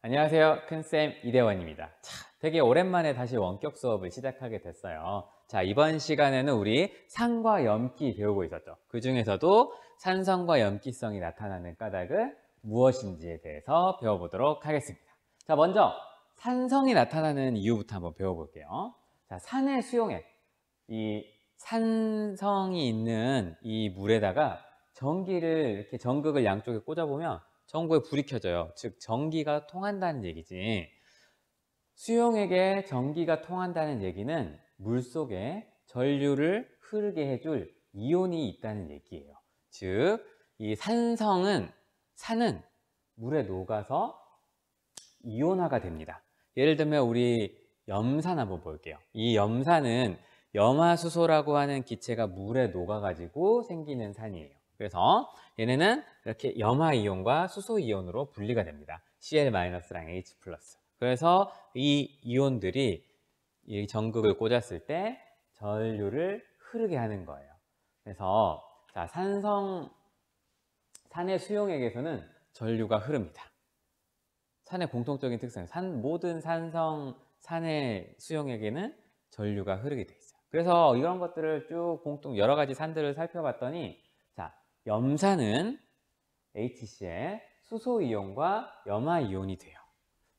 안녕하세요. 큰쌤 이대원입니다. 자, 되게 오랜만에 다시 원격 수업을 시작하게 됐어요. 자, 이번 시간에는 우리 산과 염기 배우고 있었죠. 그 중에서도 산성과 염기성이 나타나는 까닭은 무엇인지에 대해서 배워보도록 하겠습니다. 자, 먼저 산성이 나타나는 이유부터 한번 배워볼게요. 자, 산의 수용액. 이 산성이 있는 이 물에다가 전기를 이렇게 전극을 양쪽에 꽂아보면 전구에 불이 켜져요. 즉 전기가 통한다는 얘기지. 수용액에 전기가 통한다는 얘기는 물속에 전류를 흐르게 해줄 이온이 있다는 얘기예요. 즉 이 산은 물에 녹아서 이온화가 됩니다. 예를 들면 우리 염산 한번 볼게요. 이 염산은 염화수소라고 하는 기체가 물에 녹아가지고 생기는 산이에요. 그래서 얘네는 이렇게 염화이온과 수소이온으로 분리가 됩니다. Cl-랑 H+. 그래서 이 이온들이 이 전극을 꽂았을 때 전류를 흐르게 하는 거예요. 그래서 자, 산의 수용액에서는 전류가 흐릅니다. 산의 공통적인 특성, 모든 산의 수용액에는 전류가 흐르게 돼 있어요. 그래서 이런 것들을 쭉 여러 가지 산들을 살펴봤더니, 자, 염산은 HCl, 수소이온과 염화이온이 돼요.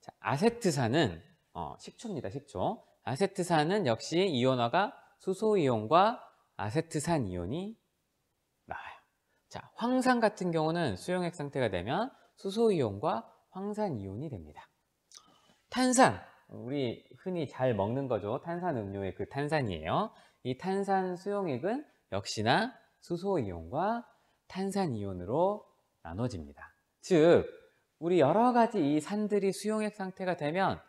자, 아세트산은 식초입니다, 식초. 아세트산은 역시 이온화가 수소이온과 아세트산 이온이 나와요. 자, 황산 같은 경우는 수용액 상태가 되면 수소이온과 황산이온이 됩니다. 탄산, 우리 흔히 잘 먹는 거죠. 탄산음료의 그 탄산이에요. 이 탄산 수용액은 역시나 수소이온과 탄산이온으로 나눠집니다. 즉, 우리 여러 가지 이 산들이 수용액 상태가 되면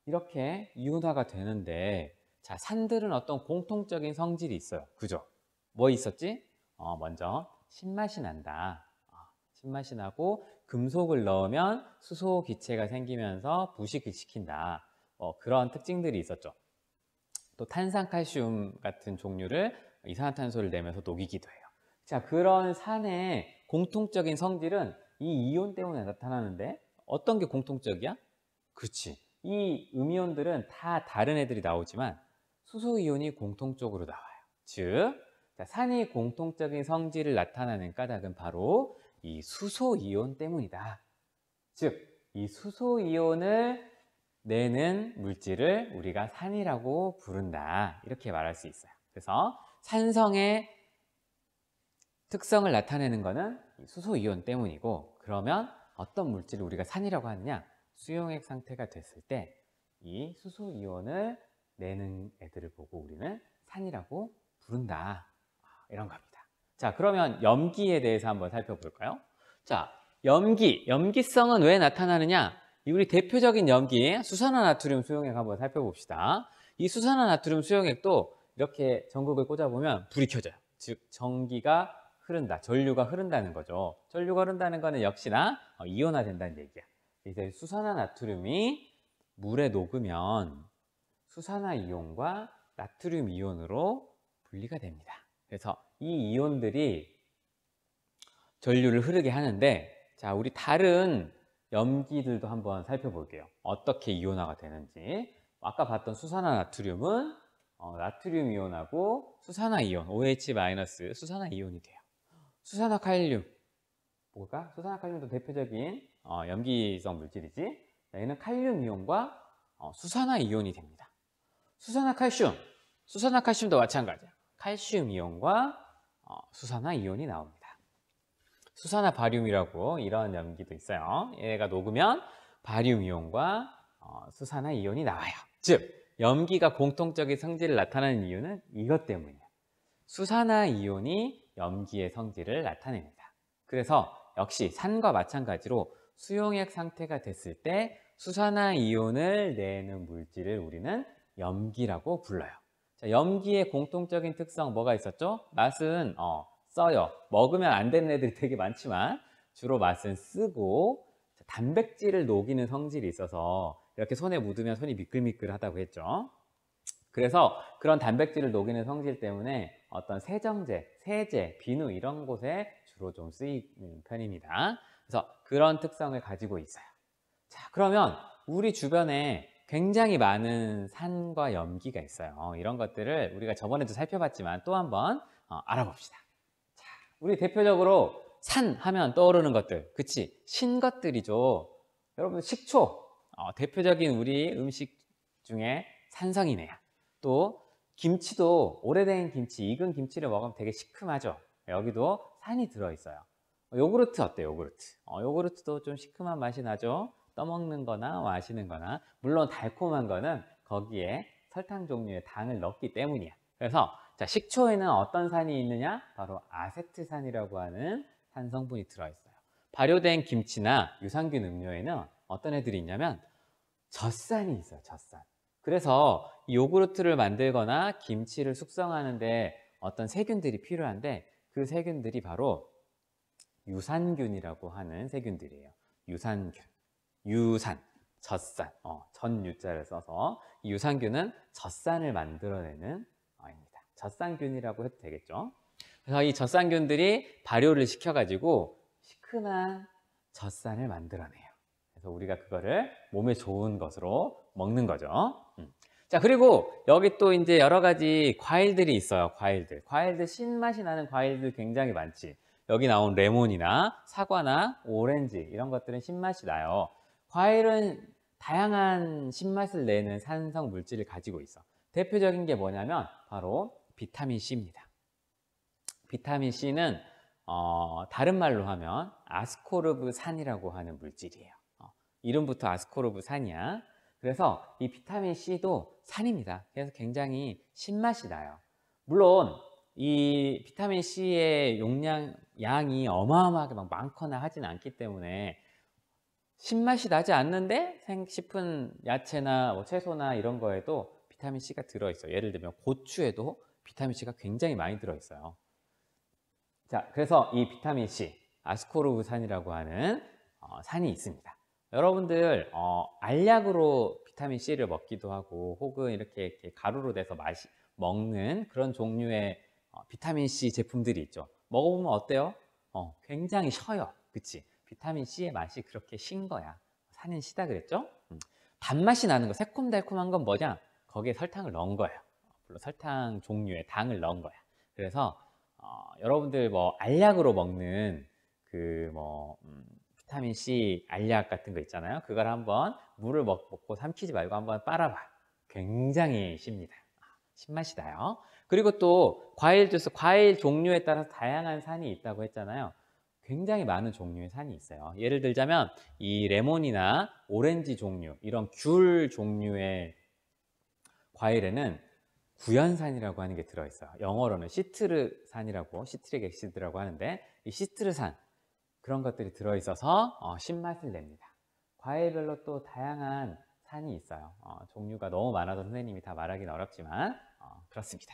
이렇게 이온화가 되는데, 자, 산들은 어떤 공통적인 성질이 있어요. 그죠? 뭐 있었지? 먼저 신맛이 난다. 신맛이 나고 금속을 넣으면 수소 기체가 생기면서 부식을 시킨다. 그런 특징들이 있었죠. 또 탄산칼슘 같은 종류를 이산화탄소를 내면서 녹이기도 해요. 자, 그런 산의 공통적인 성질은 이 이온 때문에 나타나는데 어떤 게 공통적이야? 그렇지. 이 음이온들은 다 다른 애들이 나오지만 수소이온이 공통적으로 나와요. 즉, 자, 산이 공통적인 성질을 나타나는 까닭은 바로 이 수소이온 때문이다. 즉, 이 수소이온을 내는 물질을 우리가 산이라고 부른다. 이렇게 말할 수 있어요. 그래서 산성의 특성을 나타내는 것은 수소이온 때문이고, 그러면 어떤 물질을 우리가 산이라고 하느냐? 수용액 상태가 됐을 때 이 수소이온을 내는 애들을 보고 우리는 산이라고 부른다. 이런 겁니다. 자, 그러면 염기에 대해서 한번 살펴볼까요? 자, 염기성은 왜 나타나느냐? 우리 대표적인 염기, 수산화나트륨 수용액 한번 살펴봅시다. 이 수산화나트륨 수용액도 이렇게 전극을 꽂아보면 불이 켜져요. 즉, 전기가 흐른다, 전류가 흐른다는 거죠. 전류가 흐른다는 거는 역시나 이온화된다는 얘기야. 이제 수산화나트륨이 물에 녹으면 수산화이온과 나트륨 이온으로 분리가 됩니다. 그래서 이 이온들이 전류를 흐르게 하는데, 자, 우리 다른 염기들도 한번 살펴볼게요. 어떻게 이온화가 되는지. 아까 봤던 수산화나트륨은 나트륨 이온하고 수산화이온, OH- 수산화이온이 돼요. 수산화칼륨, 수산화칼륨도 대표적인 염기성 물질이지. 얘는 칼륨 이온과 수산화 이온이 됩니다. 수산화칼슘도 마찬가지야. 칼슘 이온과 수산화 이온이 나옵니다. 수산화 바륨이라고 이런 염기도 있어요. 얘가 녹으면 바륨 이온과 수산화 이온이 나와요. 즉, 염기가 공통적인 성질을 나타내는 이유는 이것 때문이에요. 수산화 이온이 염기의 성질을 나타냅니다. 그래서 역시 산과 마찬가지로 수용액 상태가 됐을 때 수산화 이온을 내는 물질을 우리는 염기라고 불러요. 자, 염기의 공통적인 특성 뭐가 있었죠? 맛은 써요. 먹으면 안 되는 애들이 되게 많지만 주로 맛은 쓰고, 단백질을 녹이는 성질이 있어서 이렇게 손에 묻으면 손이 미끌미끌하다고 했죠. 그래서 그런 단백질을 녹이는 성질 때문에 어떤 세정제, 세제, 비누 이런 곳에 주로 좀 쓰이는 편입니다. 그래서 그런 특성을 가지고 있어요. 자, 그러면 우리 주변에 굉장히 많은 산과 염기가 있어요. 이런 것들을 우리가 저번에도 살펴봤지만 또 한번 알아봅시다. 자, 우리 대표적으로 산 하면 떠오르는 것들, 그치? 신 것들이죠. 여러분, 식초, 대표적인 우리 음식 중에 산성이네요. 또 김치도 오래된 김치, 익은 김치를 먹으면 되게 시큼하죠. 여기도 산이 들어있어요. 요구르트 어때요? 요구르트. 요구르트도 좀 시큼한 맛이 나죠. 떠먹는 거나 마시는 거나, 물론 달콤한 거는 거기에 설탕 종류의 당을 넣기 때문이야. 그래서 자, 식초에는 어떤 산이 있느냐? 바로 아세트산이라고 하는 산 성분이 들어있어요. 발효된 김치나 유산균 음료에는 어떤 애들이 있냐면 젖산이 있어요. 젖산. 그래서 이 요구르트를 만들거나 김치를 숙성하는데 어떤 세균들이 필요한데, 그 세균들이 바로 유산균이라고 하는 세균들이에요. 유산균. 유산, 젖산, 전유자를 써서 이 유산균은 젖산을 만들어내는 입니다. 젖산균이라고 해도 되겠죠. 그래서 이 젖산균들이 발효를 시켜가지고 시큰한 젖산을 만들어내요. 그래서 우리가 그거를 몸에 좋은 것으로 먹는 거죠. 자, 그리고 여기 또 이제 여러 가지 과일들이 있어요. 과일들 신맛이 나는 과일들 굉장히 많지. 여기 나온 레몬이나 사과나 오렌지 이런 것들은 신맛이 나요. 과일은 다양한 신맛을 내는 산성 물질을 가지고 있어. 대표적인 게 뭐냐면 바로 비타민 C입니다. 비타민 C는 다른 말로 하면 아스코르브산이라고 하는 물질이에요. 이름부터 아스코르브산이야. 그래서 이 비타민 C도 산입니다. 그래서 굉장히 신맛이 나요. 물론 이 비타민 C의 양이 어마어마하게 막 많거나 하진 않기 때문에 신맛이 나지 않는데 생식품 야채나 뭐 채소나 이런 거에도 비타민 C가 들어있어요. 예를 들면 고추에도 비타민 C가 굉장히 많이 들어있어요. 자, 그래서 이 비타민 C, 아스코르브산이라고 하는 산이 있습니다. 여러분들 알약으로 비타민 C를 먹기도 하고 혹은 이렇게 가루로 내서 먹는 그런 종류의 비타민 C 제품들이 있죠. 먹어보면 어때요? 굉장히 셔요. 그치? 비타민 C의 맛이 그렇게 신 거야. 산은 시다 그랬죠? 단맛이 나는 거, 새콤달콤한 건 뭐냐? 거기에 설탕을 넣은 거예요. 물론 설탕 종류의 당을 넣은 거야. 그래서 여러분들 뭐 알약으로 먹는 비타민 C 알약 같은 거 있잖아요. 그걸 한번 물을 먹고 삼키지 말고 한번 빨아봐. 굉장히 씁니다. 신맛이 나요. 그리고 또 과일 주스, 과일 종류에 따라서 다양한 산이 있다고 했잖아요. 굉장히 많은 종류의 산이 있어요. 예를 들자면 이 레몬이나 오렌지 종류, 이런 귤 종류의 과일에는 구연산이라고 하는 게 들어있어요. 영어로는 시트르산이라고, 시트릭 엑시드라고 하는데 이 시트르산, 그런 것들이 들어있어서 신맛을 냅니다. 과일별로 또 다양한 산이 있어요. 종류가 너무 많아서 선생님이 다 말하기는 어렵지만 그렇습니다.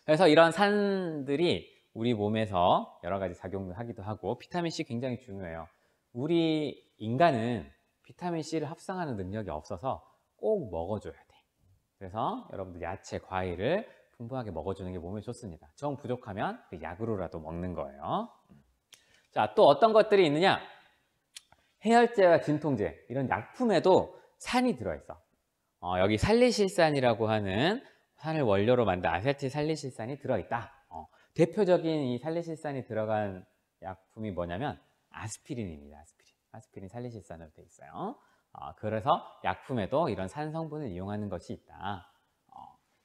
그래서 이런 산들이 우리 몸에서 여러 가지 작용을 하기도 하고, 비타민 C 굉장히 중요해요. 우리 인간은 비타민 C를 합성하는 능력이 없어서 꼭 먹어줘야 돼. 그래서 여러분들 야채, 과일을 풍부하게 먹어주는 게 몸에 좋습니다. 정 부족하면 그 약으로라도 먹는 거예요. 자, 또 어떤 것들이 있느냐? 해열제와 진통제, 이런 약품에도 산이 들어있어. 여기 살리실산이라고 하는 산을 원료로 만든 아세틸살리실산이 들어있다. 대표적인 이 살리실산이 들어간 약품이 뭐냐면 아스피린입니다. 아스피린 살리실산으로 되어 있어요. 그래서 약품에도 이런 산 성분을 이용하는 것이 있다.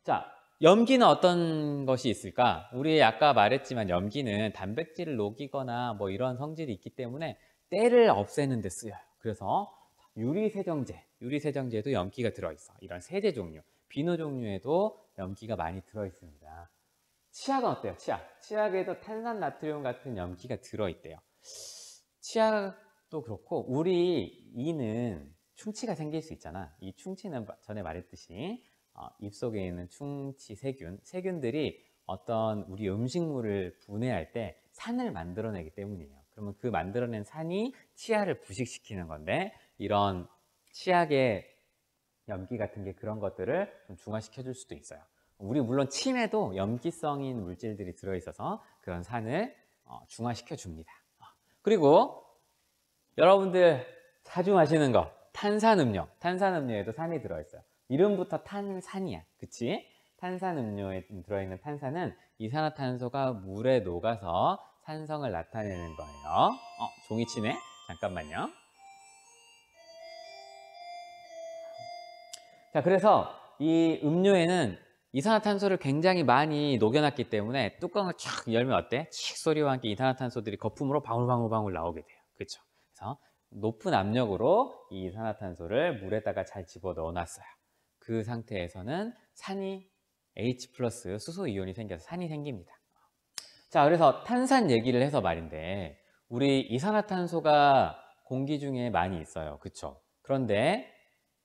자, 염기는 어떤 것이 있을까? 우리 아까 말했지만 염기는 단백질을 녹이거나 뭐 이런 성질이 있기 때문에 때를 없애는 데 쓰여요. 그래서 유리세정제에도 염기가 들어있어. 이런 세제 종류, 비누 종류에도 염기가 많이 들어있습니다. 치약은 어때요? 치약에도 탄산나트륨 같은 염기가 들어있대요. 치약도 그렇고 우리 이는 충치가 생길 수 있잖아. 이 충치는 전에 말했듯이 입속에 있는 충치 세균들이 어떤 우리 음식물을 분해할 때 산을 만들어내기 때문이에요. 그러면 그 만들어낸 산이 치아를 부식시키는 건데, 이런 치약의 염기 같은 게 그런 것들을 좀 중화시켜 줄 수도 있어요. 우리 물론 침에도 염기성인 물질들이 들어있어서 그런 산을 중화시켜 줍니다. 그리고 여러분들 자주 마시는 거, 탄산음료에도 산이 들어있어요. 이름부터 탄산이야. 그치? 탄산음료에 들어있는 탄산은 이산화탄소가 물에 녹아서 산성을 나타내는 거예요. 종이 치네? 잠깐만요. 자, 그래서 이 음료에는 이산화탄소를 굉장히 많이 녹여놨기 때문에 뚜껑을 쫙 열면 어때? 칙 소리와 함께 이산화탄소들이 거품으로 방울방울 나오게 돼요. 그렇죠? 그래서 높은 압력으로 이 이산화탄소를 물에다가 잘 집어 넣어놨어요. 그 상태에서는 산이 H 플러스 수소 이온이 생겨서 산이 생깁니다. 자, 그래서 탄산 얘기를 해서 말인데 우리 이산화탄소가 공기 중에 많이 있어요. 그렇죠? 그런데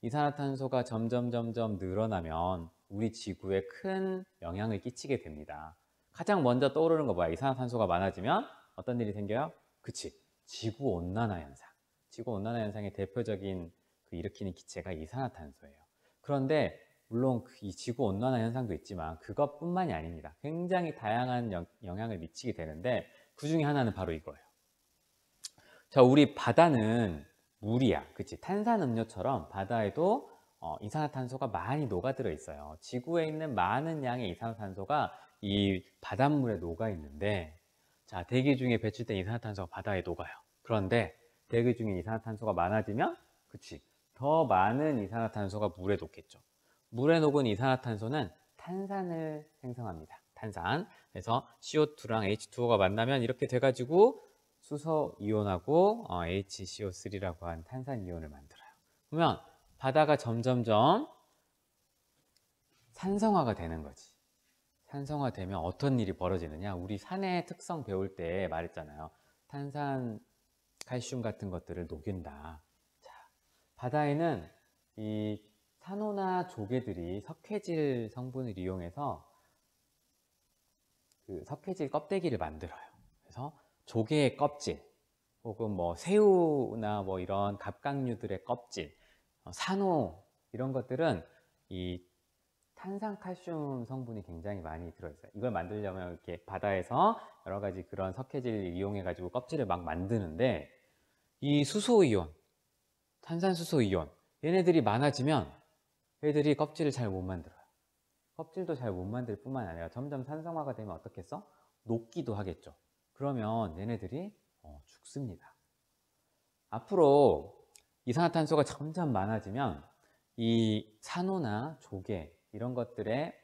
이산화탄소가 점점 늘어나면 우리 지구에 큰 영향을 끼치게 됩니다. 가장 먼저 떠오르는 거 뭐야? 이산화탄소가 많아지면 어떤 일이 생겨요? 그치? 지구온난화 현상. 지구온난화 현상의 대표적인 그 일으키는 기체가 이산화탄소예요. 그런데 물론 이 지구온난화 현상도 있지만 그것뿐만이 아닙니다. 굉장히 다양한 영향을 미치게 되는데 그 중에 하나는 바로 이거예요. 자, 우리 바다는 물이야. 그치? 탄산음료처럼 바다에도 이산화탄소가 많이 녹아들어 있어요. 지구에 있는 많은 양의 이산화탄소가 이 바닷물에 녹아 있는데, 자, 대기 중에 배출된 이산화탄소가 바다에 녹아요. 그런데 대기 중에 이산화탄소가 많아지면, 그치? 더 많은 이산화탄소가 물에 녹겠죠. 물에 녹은 이산화탄소는 탄산을 생성합니다. 탄산. 그래서 CO2랑 H2O가 만나면 이렇게 돼가지고 수소 이온하고 HCO3라고 한 탄산 이온을 만들어요. 그러면 바다가 점점점 산성화가 되는 거지. 산성화되면 어떤 일이 벌어지느냐? 우리 산의 특성 배울 때 말했잖아요. 탄산, 칼슘 같은 것들을 녹인다. 자, 바다에는 이 산호나 조개들이 석회질 성분을 이용해서 그 석회질 껍데기를 만들어요. 그래서 조개의 껍질, 혹은 뭐 새우나 뭐 이런 갑각류들의 껍질, 산호 이런 것들은 이 탄산칼슘 성분이 굉장히 많이 들어있어요. 이걸 만들려면 이렇게 바다에서 여러 가지 그런 석회질을 이용해 가지고 껍질을 막 만드는데 이 수소이온, 탄산수소이온 얘네들이 많아지면 얘들이 껍질을 잘 못 만들어요. 껍질도 잘 못 만들 뿐만 아니라 점점 산성화가 되면 어떻겠어? 녹기도 하겠죠. 그러면 얘네들이 죽습니다. 앞으로 이산화탄소가 점점 많아지면 이 산호나 조개 이런 것들의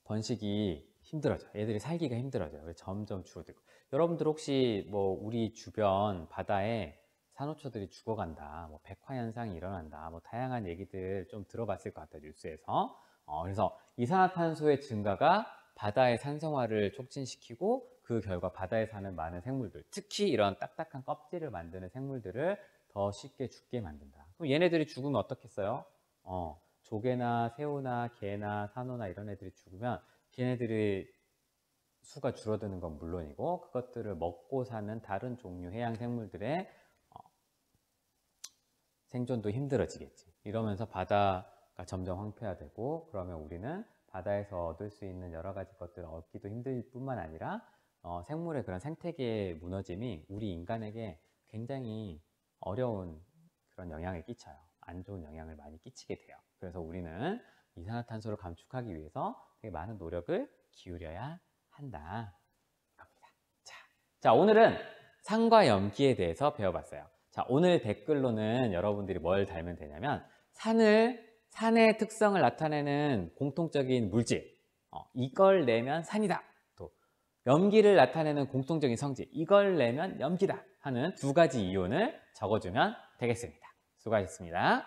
번식이 힘들어져요. 얘들이 살기가 힘들어져요. 그래서 점점 줄어들고. 여러분들 혹시 뭐 우리 주변 바다에 산호초들이 죽어간다, 뭐 백화 현상이 일어난다, 뭐 다양한 얘기들 좀 들어봤을 것 같아요, 뉴스에서. 그래서 이산화탄소의 증가가 바다의 산성화를 촉진시키고 그 결과 바다에 사는 많은 생물들, 특히 이런 딱딱한 껍질을 만드는 생물들을 더 쉽게 죽게 만든다. 그럼 얘네들이 죽으면 어떻겠어요? 조개나 새우나 게나 산호나 이런 애들이 죽으면 걔네들이 수가 줄어드는 건 물론이고 그것들을 먹고 사는 다른 종류 해양 생물들의 생존도 힘들어지겠지. 이러면서 바다가 점점 황폐화되고 그러면 우리는 바다에서 얻을 수 있는 여러 가지 것들을 얻기도 힘들 뿐만 아니라 생물의 그런 생태계의 무너짐이 우리 인간에게 굉장히 어려운 그런 영향을 끼쳐요. 안 좋은 영향을 많이 끼치게 돼요. 그래서 우리는 이산화탄소를 감축하기 위해서 되게 많은 노력을 기울여야 한다. 겁니다. 자, 오늘은 산과 염기에 대해서 배워봤어요. 자, 오늘 댓글로는 여러분들이 뭘 달면 되냐면 산의 특성을 나타내는 공통적인 물질, 이걸 내면 산이다. 또 염기를 나타내는 공통적인 성질, 이걸 내면 염기다 하는 두 가지 이온을 적어주면 되겠습니다. 수고하셨습니다.